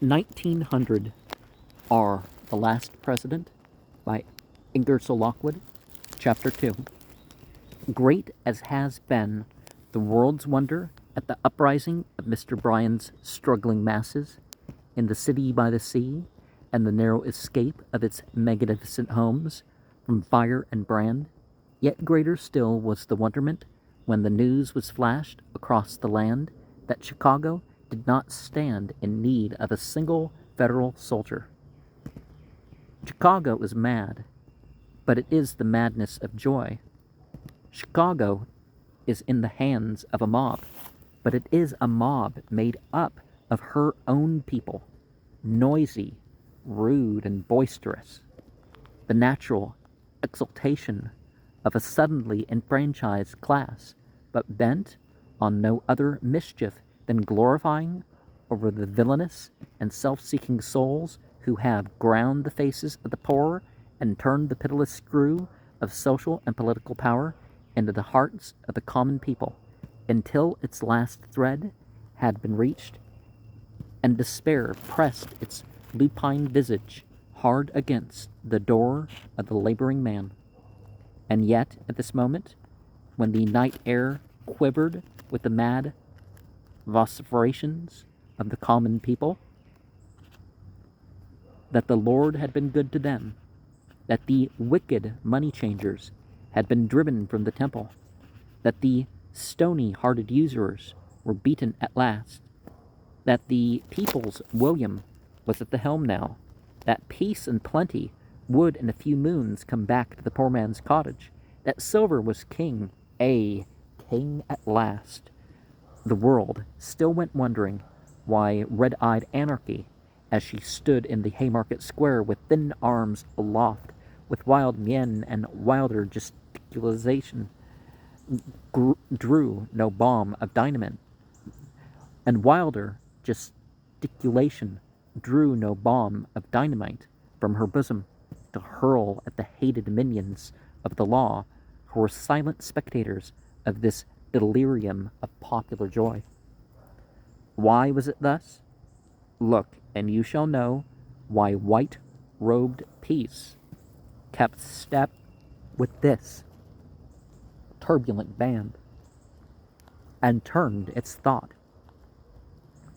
1900 are The Last President by Ingersoll Lockwood, Chapter 2. Great as has been the world's wonder at the uprising of Mr. Bryan's struggling masses in the city by the sea and the narrow escape of its magnificent homes from fire and brand, yet greater still was the wonderment when the news was flashed across the land that Chicago did not stand in need of a single Federal soldier. Chicago is mad, but it is the madness of joy. Chicago is in the hands of a mob, but it is a mob made up of her own people, noisy, rude, and boisterous. The natural exultation of a suddenly enfranchised class, but bent on no other mischief than glorifying over the villainous and self-seeking souls who have ground the faces of the poor and turned the pitiless screw of social and political power into the hearts of the common people, until its last thread had been reached, and despair pressed its lupine visage hard against the door of the laboring man. And yet, at this moment, when the night air quivered with the mad vociferations of the common people, that the Lord had been good to them, that the wicked money changers had been driven from the temple, that the stony-hearted usurers were beaten at last, that the people's William was at the helm now, that peace and plenty would in a few moons come back to the poor man's cottage, that silver was king, king at last. The world still went wondering why red-eyed anarchy, as she stood in the Haymarket Square with thin arms aloft, with wild mien and wilder gesticulation, drew no bomb of dynamite, and wilder gesticulation drew no bomb of dynamite from her bosom to hurl at the hated minions of the law who were silent spectators of this delirium of popular joy. Why was it thus? Look, and you shall know why white-robed peace kept step with this turbulent band, and turned its thought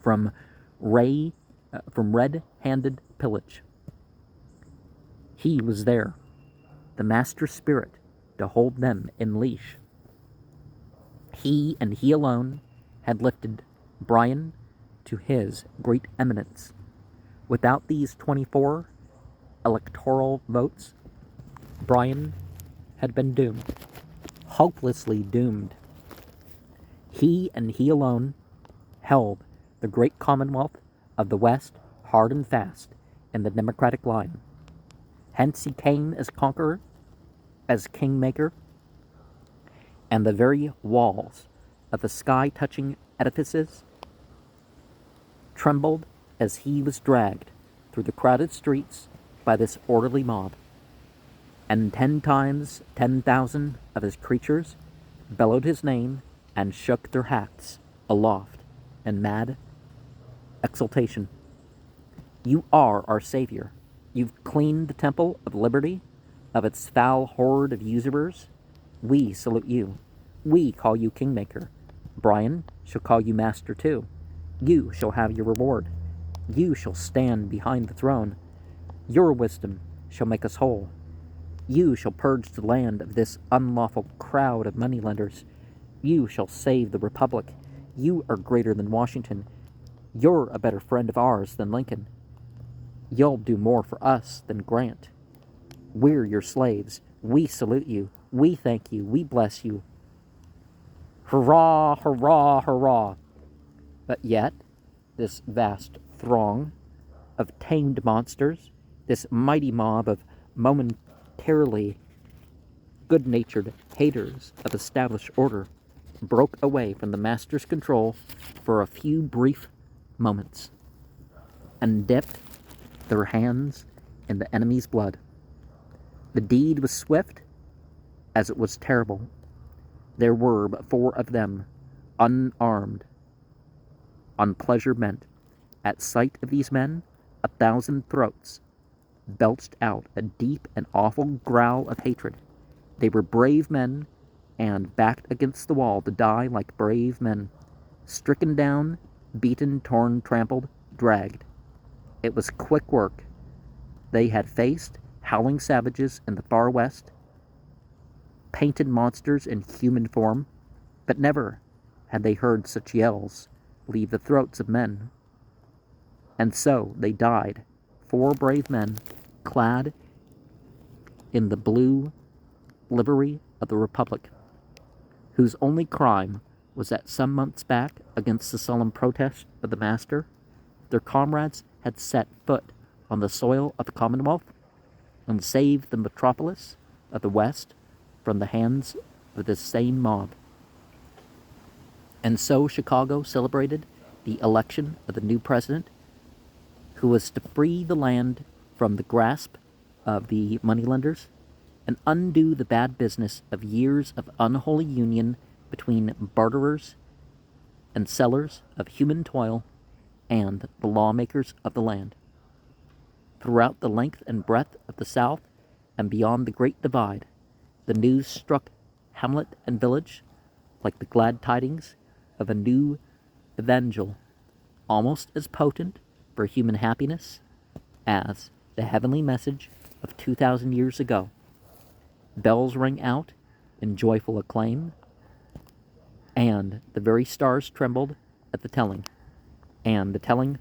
from red-handed pillage. He was there, the master spirit, to hold them in leash. He and he alone had lifted Bryan to his great eminence. Without these 24 electoral votes, Bryan had been doomed, hopelessly doomed. He and he alone held the great commonwealth of the West hard and fast in the democratic line. Hence he came as conqueror, as kingmaker, and the very walls of the sky-touching edifices trembled as he was dragged through the crowded streets by this orderly mob, and 10 times 10,000 of his creatures bellowed his name and shook their hats aloft in mad exultation. You are our savior. You've cleaned the temple of liberty of its foul horde of usurers. We salute you. We call you kingmaker. Bryan shall call you master too. You shall have your reward. You shall stand behind the throne. Your wisdom shall make us whole. You shall purge the land of this unlawful crowd of moneylenders. You shall save the republic. You are greater than Washington. You're a better friend of ours than Lincoln. You'll do more for us than Grant. We're your slaves. We salute you. We thank you. We bless you. Hurrah, hurrah, hurrah. But yet, this vast throng of tamed monsters, this mighty mob of momentarily good-natured haters of established order, broke away from the master's control for a few brief moments and dipped their hands in the enemy's blood. The deed was swift as it was terrible. There were but 4 of them, unarmed, on pleasure bent, At sight of these men, 1,000 throats belched out a deep and awful growl of hatred. They were brave men, and backed against the wall to die like brave men. Stricken down, beaten, torn, trampled, dragged. It was quick work. They had faced howling savages in the far west, painted monsters in human form, but never had they heard such yells leave the throats of men. And so they died, 4 brave men, clad in the blue livery of the Republic, whose only crime was that some months back, against the solemn protest of the master, their comrades had set foot on the soil of the Commonwealth and saved the metropolis of the West from the hands of this same mob. And so Chicago celebrated the election of the new president, who was to free the land from the grasp of the moneylenders and undo the bad business of years of unholy union between barterers and sellers of human toil and the lawmakers of the land. Throughout the length and breadth of the South and beyond the Great Divide, the news struck hamlet and village like the glad tidings of a new evangel, almost as potent for human happiness as the heavenly message of 2,000 years ago. Bells rang out in joyful acclaim, and the very stars trembled at the telling, and the telling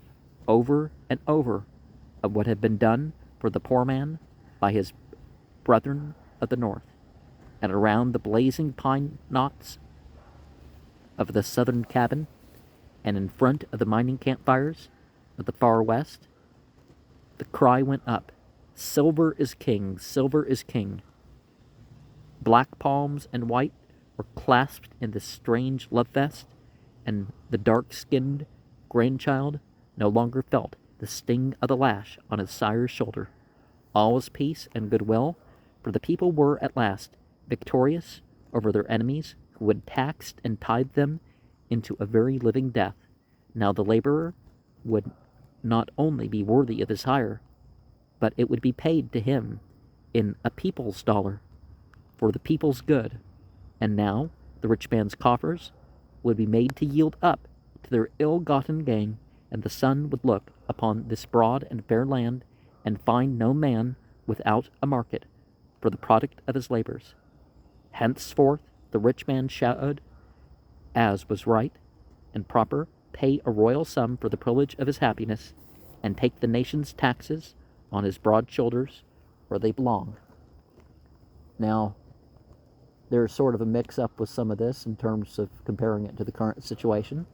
over and over of what had been done for the poor man by his brethren of the North. And around the blazing pine knots of the southern cabin, and in front of the mining campfires of the far west, the cry went up, "Silver is king, silver is king." Black palms and white were clasped in this strange love fest, and the dark-skinned grandchild no longer felt the sting of the lash on his sire's shoulder. All was peace and goodwill, for the people were at last victorious over their enemies who had taxed and tied them into a very living death. Now the laborer would not only be worthy of his hire, but it would be paid to him in a people's dollar, for the people's good. And now the rich man's coffers would be made to yield up to their ill-gotten gain, and the sun would look upon this broad and fair land and find no man without a market for the product of his labors. Henceforth the rich man should, as was right and proper, pay a royal sum for the privilege of his happiness, and take the nation's taxes on his broad shoulders where they belong. Now, there's sort of a mix-up with some of this in terms of comparing it to the current situation.